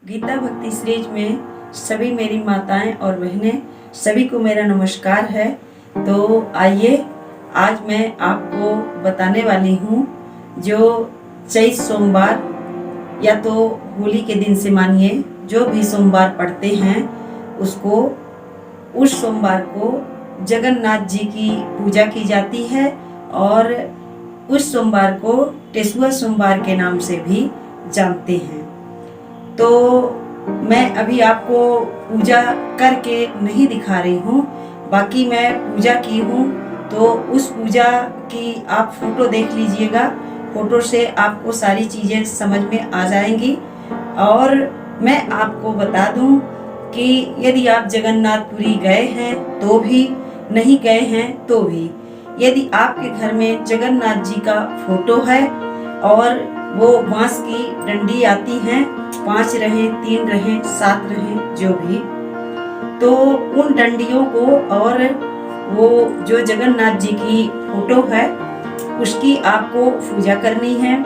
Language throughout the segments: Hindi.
गीता भक्ति सीरीज में सभी मेरी माताएं और बहनें सभी को मेरा नमस्कार है। तो आइए आज मैं आपको बताने वाली हूँ जो चैत सोमवार या तो होली के दिन से मानिए जो भी सोमवार पड़ते हैं उसको उस सोमवार को जगन्नाथ जी की पूजा की जाती है और उस सोमवार को टेसुआ सोमवार के नाम से भी जानते हैं। तो मैं अभी आपको पूजा करके नहीं दिखा रही हूँ, बाकी मैं पूजा की हूँ तो उस पूजा की आप फोटो देख लीजिएगा। फोटो से आपको सारी चीज़ें समझ में आ जाएंगी। और मैं आपको बता दूं कि यदि आप जगन्नाथपुरी गए हैं तो भी, नहीं गए हैं तो भी, यदि आपके घर में जगन्नाथ जी का फोटो है और वो बांस की डंडी आती हैं, 5 रहे, 3 रहे, 7 रहे, जो भी, तो उन डंडियों को और वो जो जगन्नाथ जी की फोटो है उसकी आपको पूजा करनी है।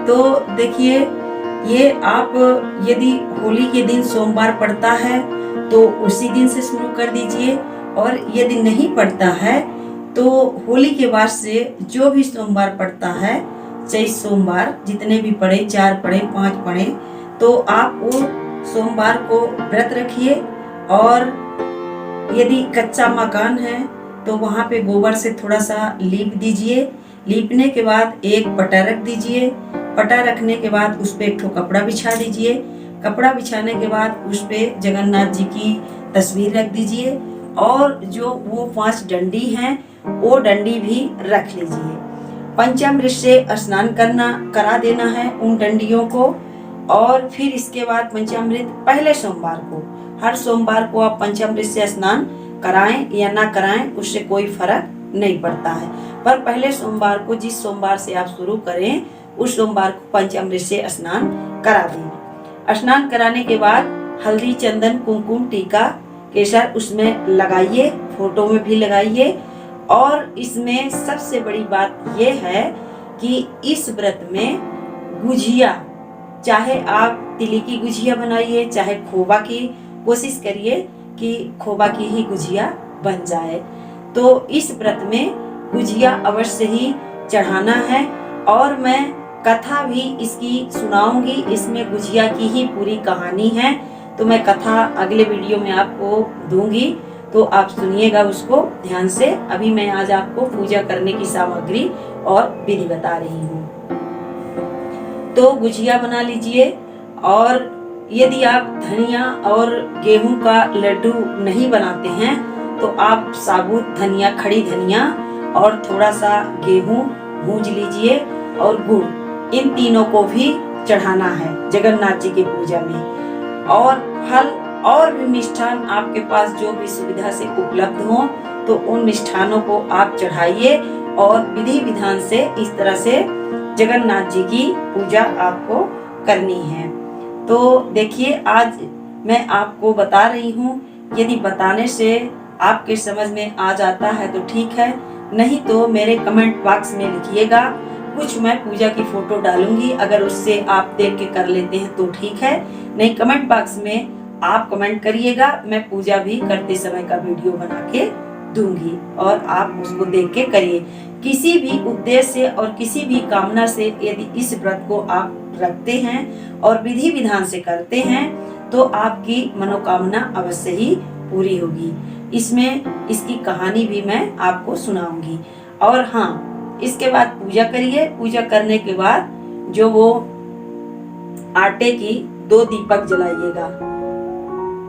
तो देखिए, ये आप यदि होली के दिन सोमवार पड़ता है तो उसी दिन से शुरू कर दीजिए, और यदि नहीं पड़ता है तो होली के बाद से जो भी सोमवार पड़ता है, चाहे सोमवार जितने भी पड़े, 4 पड़े, 5 पड़े, तो आप वो सोमवार को व्रत रखिए। और यदि कच्चा मकान है तो वहाँ पे गोबर से थोड़ा सा लीप दीजिए। लीपने के बाद एक पटा रख दीजिए। पटा रखने के बाद उस पे एक ठो कपड़ा बिछा दीजिए। कपड़ा बिछाने के बाद उस पे जगन्नाथ जी की तस्वीर रख दीजिए और जो वो 5 डंडी हैं वो डंडी भी रख लीजिए। पंचामृत से स्नान करा देना है उन डंडियों को। और फिर इसके बाद पंचामृत पहले सोमवार को, हर सोमवार को आप पंचामृत से स्नान कराएं या ना कराएं उससे कोई फर्क नहीं पड़ता है, पर पहले सोमवार को, जिस सोमवार से आप शुरू करें उस सोमवार को पंचामृत से स्नान करा दें। स्नान कराने के बाद हल्दी, चंदन, कुमकुम, टीका, केसर उसमें लगाइए, फोटो में भी लगाइए। और इसमें सबसे बड़ी बात यह है कि इस व्रत में गुजिया, चाहे आप तिली की गुजिया बनाइए चाहे खोवा की, कोशिश करिए कि खोवा की ही गुजिया बन जाए। तो इस व्रत में गुजिया अवश्य ही चढ़ाना है और मैं कथा भी इसकी सुनाऊंगी। इसमें गुजिया की ही पूरी कहानी है, तो मैं कथा अगले वीडियो में आपको दूंगी, तो आप सुनिएगा उसको ध्यान से। अभी मैं आज आपको पूजा करने की सामग्री और विधि बता रही हूँ। तो गुजिया बना लीजिए। और यदि आप धनिया और गेहूं का लड्डू नहीं बनाते हैं तो आप साबुत धनिया, खड़ी धनिया और थोड़ा सा गेहूं भूंज लीजिए और गुड़, इन तीनों को भी चढ़ाना है जगन्नाथ जी की पूजा में। और फल और भी मिष्ठान आपके पास जो भी सुविधा से उपलब्ध हो तो उन मिष्ठानों को आप चढ़ाइए और विधि विधान से इस तरह से जगन्नाथ जी की पूजा आपको करनी है। तो देखिए, आज मैं आपको बता रही हूँ। यदि बताने से आपके समझ में आ जाता है तो ठीक है, नहीं तो मेरे कमेंट बॉक्स में लिखिएगा। कुछ मैं पूजा की फोटो डालूंगी, अगर उससे आप देख के कर लेते हैं तो ठीक है, नहीं कमेंट बॉक्स में आप कमेंट करिएगा, मैं पूजा भी करते समय का वीडियो बना के दूंगी और आप उसको देख के करिए। किसी भी उद्देश्य और किसी भी कामना से यदि इस व्रत को आप रखते हैं और विधि विधान से करते हैं तो आपकी मनोकामना अवश्य ही पूरी होगी। इसमें इसकी कहानी भी मैं आपको सुनाऊंगी। और हाँ, इसके बाद पूजा करिए। पूजा करने के बाद जो वो आटे की 2 दीपक जलाइएगा,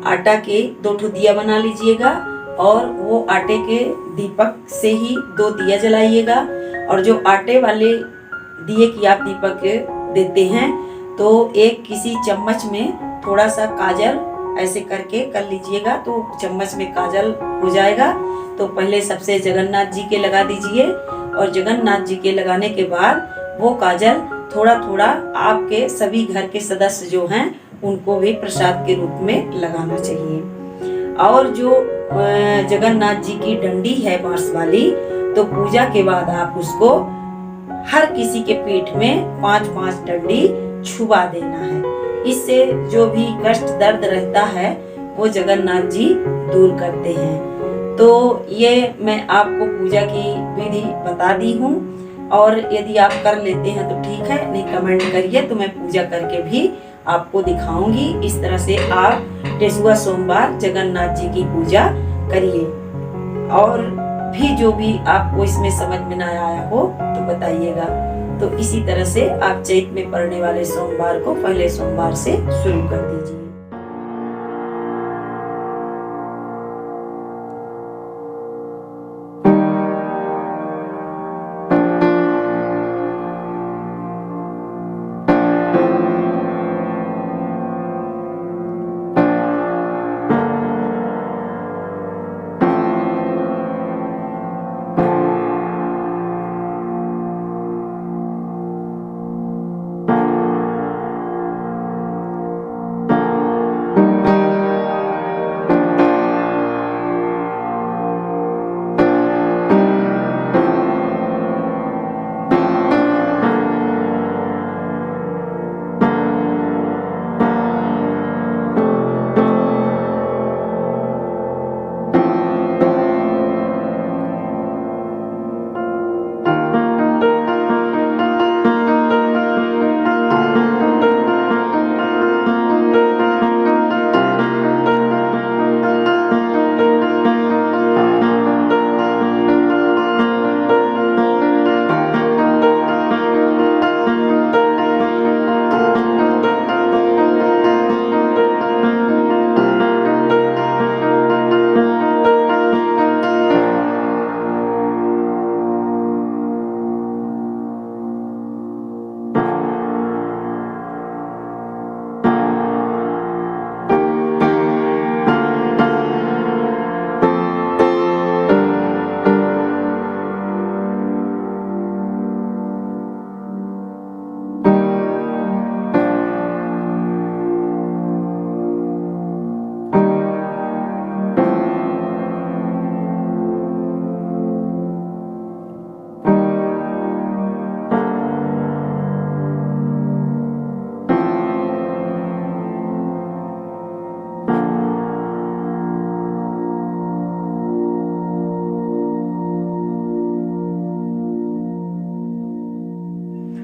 आटा के 2 ठो दिया बना लीजिएगा और वो आटे के दीपक से ही 2 दिया जलाइएगा। और जो आटे वाले दिए की आप दीपक देते हैं तो एक किसी चम्मच में थोड़ा सा काजल ऐसे करके कर लीजिएगा, तो चम्मच में काजल हो जाएगा। तो पहले सबसे जगन्नाथ जी के लगा दीजिए और जगन्नाथ जी के लगाने के बाद वो काजल थोड़ा थोड़ा आपके सभी घर के सदस्य जो हैं उनको भी प्रसाद के रूप में लगाना चाहिए। और जो जगन्नाथ जी की डंडी है बांस वाली, तो पूजा के बाद आप उसको हर किसी के पीठ में 5-5 डंडी छुआ देना है। इससे जो भी कष्ट दर्द रहता है वो जगन्नाथ जी दूर करते हैं। तो ये मैं आपको पूजा की विधि बता दी हूँ, और यदि आप कर लेते हैं तो ठीक है, नहीं कमेंट करिए तो मैं पूजा करके भी आपको दिखाऊंगी। इस तरह से आप टेसुआ सोमवार जगन्नाथ जी की पूजा करिए। और भी जो भी आपको इसमें समझ में ना आया हो तो बताइएगा। तो इसी तरह से आप चैत में पड़ने वाले सोमवार को पहले सोमवार से शुरू कर दीजिए।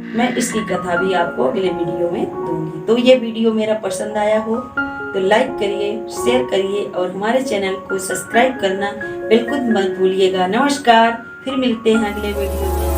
मैं इसकी कथा भी आपको अगले वीडियो में दूंगी। तो ये वीडियो मेरा पसंद आया हो तो लाइक करिए, शेयर करिए और हमारे चैनल को सब्सक्राइब करना बिल्कुल मत भूलिएगा। नमस्कार, फिर मिलते हैं अगले वीडियो में।